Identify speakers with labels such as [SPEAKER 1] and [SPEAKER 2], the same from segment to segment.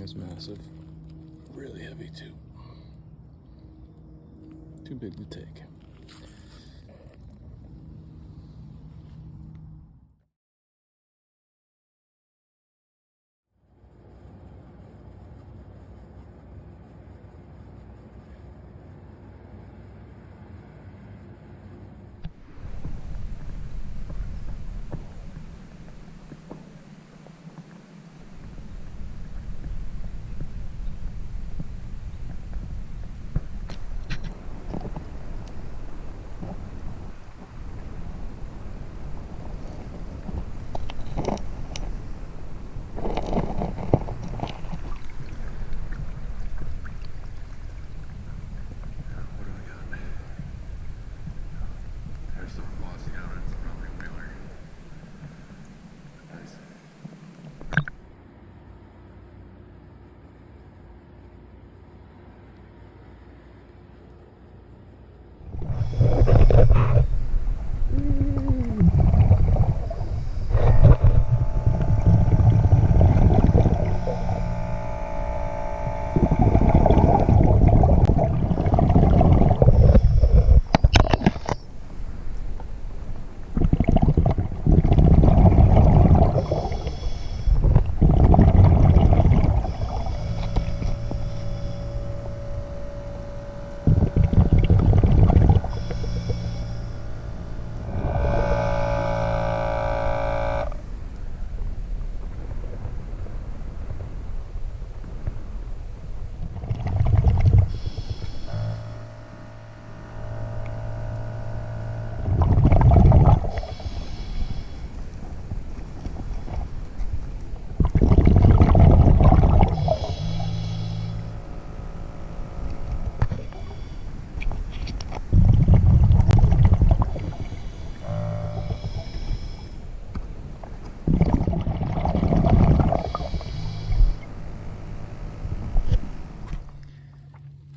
[SPEAKER 1] guy's massive. Really heavy too. Too big to take.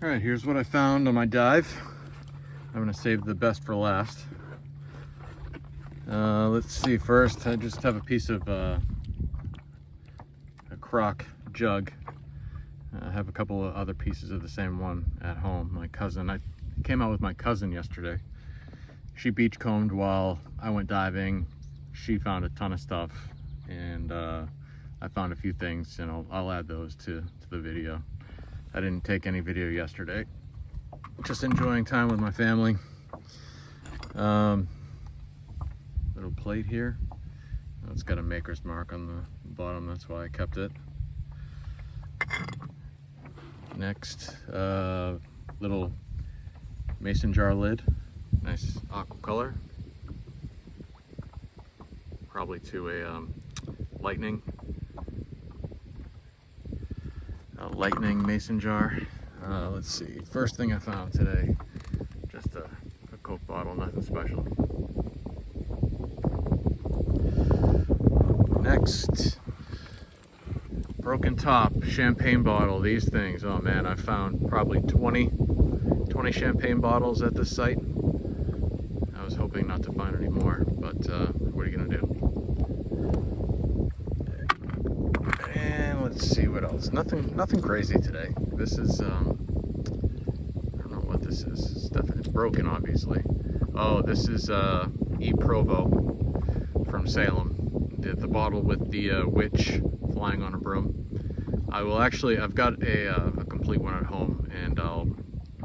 [SPEAKER 1] All right, here's what I found on my dive. I'm gonna save the best for last. Let's see, first I just have a piece of a crock jug. I have a couple of other pieces of the same one at home. My cousin, I came out with my cousin yesterday. She beachcombed while I went diving. She found a ton of stuff, and I found a few things, and I'll add those to the video. I didn't take any video yesterday. Just enjoying time with my family. Little plate here. It's got a maker's mark on the bottom, that's why I kept it. Next, little mason jar lid. Nice aqua color. Probably to a lightning mason jar. Let's see, first thing I found today, just a Coke bottle, nothing special. Next, broken top champagne bottle. These things, oh man, I found probably 20 champagne bottles at this site. I was hoping not to find any more, but what are you gonna do? Let's see what else. Nothing crazy today. This is I don't know what this is. It's broken, obviously. Oh, this is E Provo from Salem. The bottle with the witch flying on a broom. I've got a complete one at home, and I'll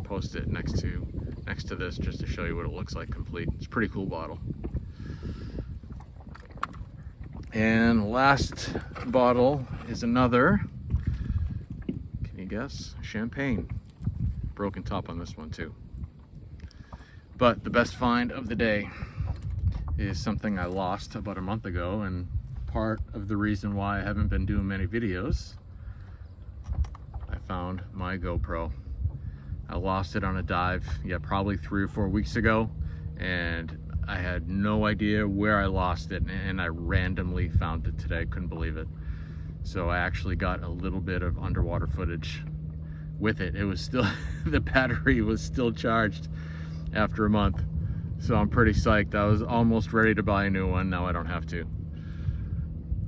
[SPEAKER 1] post it next to this just to show you what it looks like complete. It's a pretty cool bottle. And last bottle is another, can you guess? Champagne. Broken top on this one too. But the best find of the day is something I lost about a month ago, and part of the reason why I haven't been doing many videos. I found my GoPro. I lost it on a dive, probably 3 or 4 weeks ago, and I had no idea where I lost it, and I randomly found it today. Couldn't believe it. So I actually got a little bit of underwater footage with it. It was still, the battery was still charged after a month. So I'm pretty psyched. I was almost ready to buy a new one. Now I don't have to.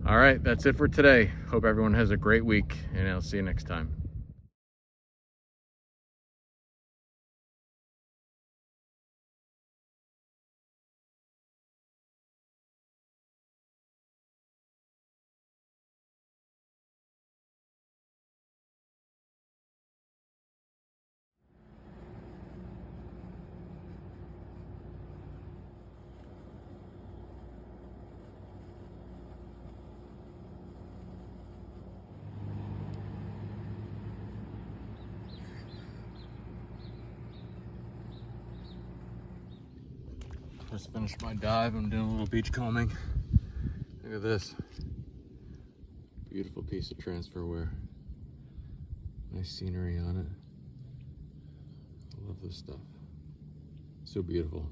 [SPEAKER 1] All right, that's it for today. Hope everyone has a great week, and I'll see you next time. Just finished my dive. I'm doing a little beach combing. Look at this. Beautiful piece of transferware. Nice scenery on it. I love this stuff. So beautiful.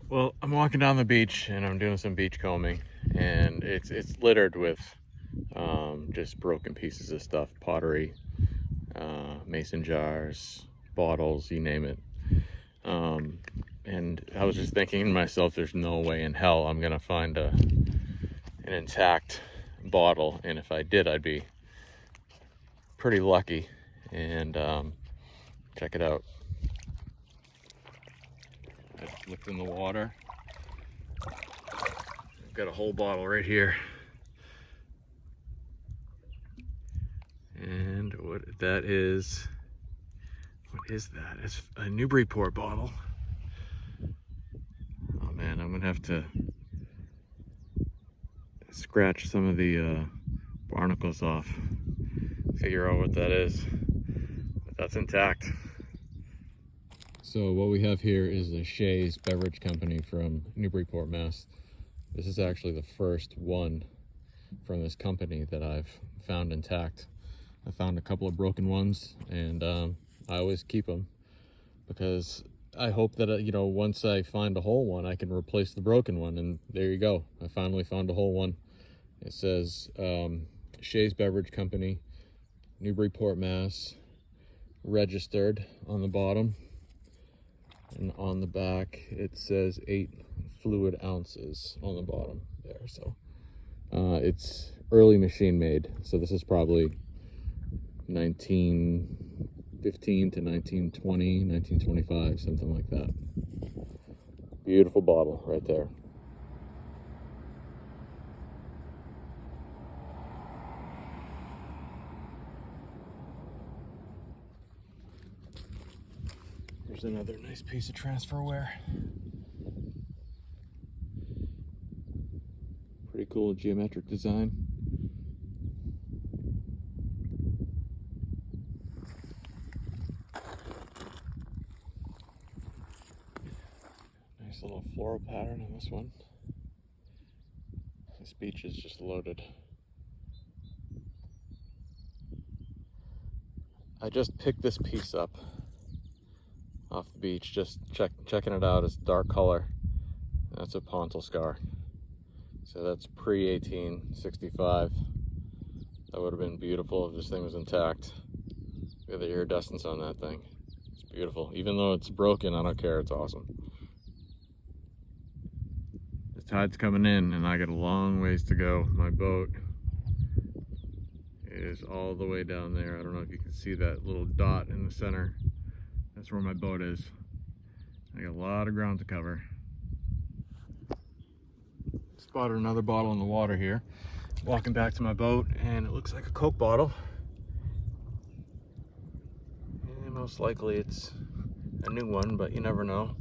[SPEAKER 1] Well, I'm walking down the beach and I'm doing some beach combing, and it's littered with just broken pieces of stuff, pottery, mason jars, bottles, you name it. And I was just thinking to myself, there's no way in hell I'm gonna find an intact bottle, and if I did, I'd be pretty lucky. And check it out. I looked in the water. I've got a whole bottle right here. And what that is, what is that? It's a Newburyport bottle. Oh man, I'm gonna have to scratch some of the barnacles off, figure out what that is, but that's intact. So what we have here is the Shays Beverage Company from Newburyport, Mass. This is actually the first one from this company that I've found intact. I found a couple of broken ones, and I always keep them because I hope that, you know, once I find a whole one, I can replace the broken one. And there you go. I finally found a whole one. It says Shays Beverage Company, Newburyport, Mass, registered on the bottom. And on the back, it says 8 fluid ounces on the bottom there. So it's early machine made. So this is probably 1915 to 1920, 1925, something like that. Beautiful bottle right there. Here's another nice piece of transferware. Pretty cool geometric design. Nice little floral pattern on this one. This beach is just loaded. I just picked this piece up off the beach, just checking it out. It's dark color. That's a pontil scar. So that's pre-1865. That would have been beautiful if this thing was intact. Look at the iridescence on that thing. It's beautiful. Even though it's broken, I don't care. It's awesome. The tide's coming in and I got a long ways to go. My boat is all the way down there. I don't know if you can see that little dot in the center. That's where my boat is. I got a lot of ground to cover. Spotted another bottle in the water here. Walking back to my boat, and it looks like a Coke bottle. And most likely it's a new one, but you never know.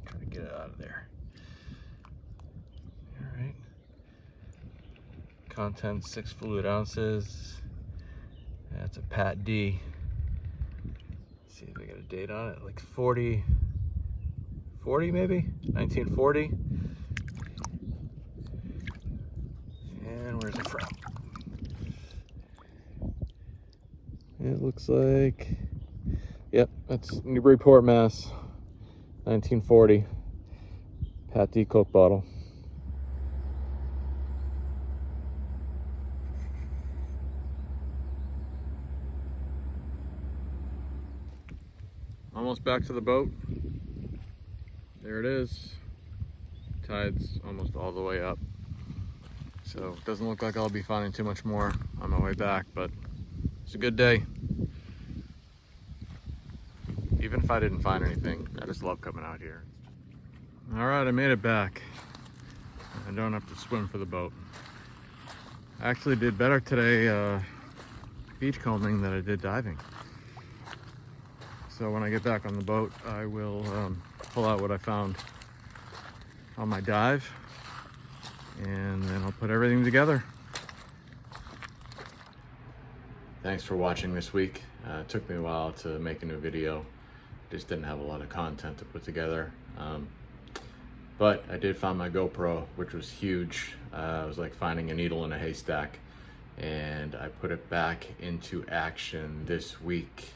[SPEAKER 1] Try to get it out of there. All right. Contents 6 fluid ounces. That's a Pat D. Let's see if we got a date on it. Like 40 maybe? 1940. And where's it from? It looks like, yep, that's Newburyport, Mass. 1940. Pat D Coke bottle. Almost back to the boat. there it is. Tide's almost all the way up. So it doesn't look like I'll be finding too much more on my way back, but it's a good day. Even if I didn't find anything, I just love coming out here. All right, I made it back. I don't have to swim for the boat. I actually did better today beachcombing than I did diving. So when I get back on the boat, I will pull out what I found on my dive, and then I'll put everything together. Thanks for watching this week. It took me a while to make a new video. Just didn't have a lot of content to put together. But I did find my GoPro, which was huge. It was like finding a needle in a haystack. And I put it back into action this week.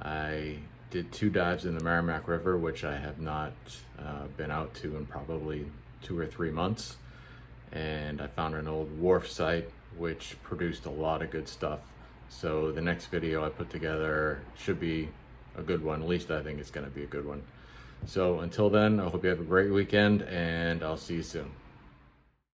[SPEAKER 1] I did 2 dives in the Merrimack River, which I have not been out to in probably 2 or 3 months. And I found an old wharf site, which produced a lot of good stuff. So the next video I put together should be a good one. At least I think it's gonna be a good one. So until then, I hope you have a great weekend, and I'll see you soon.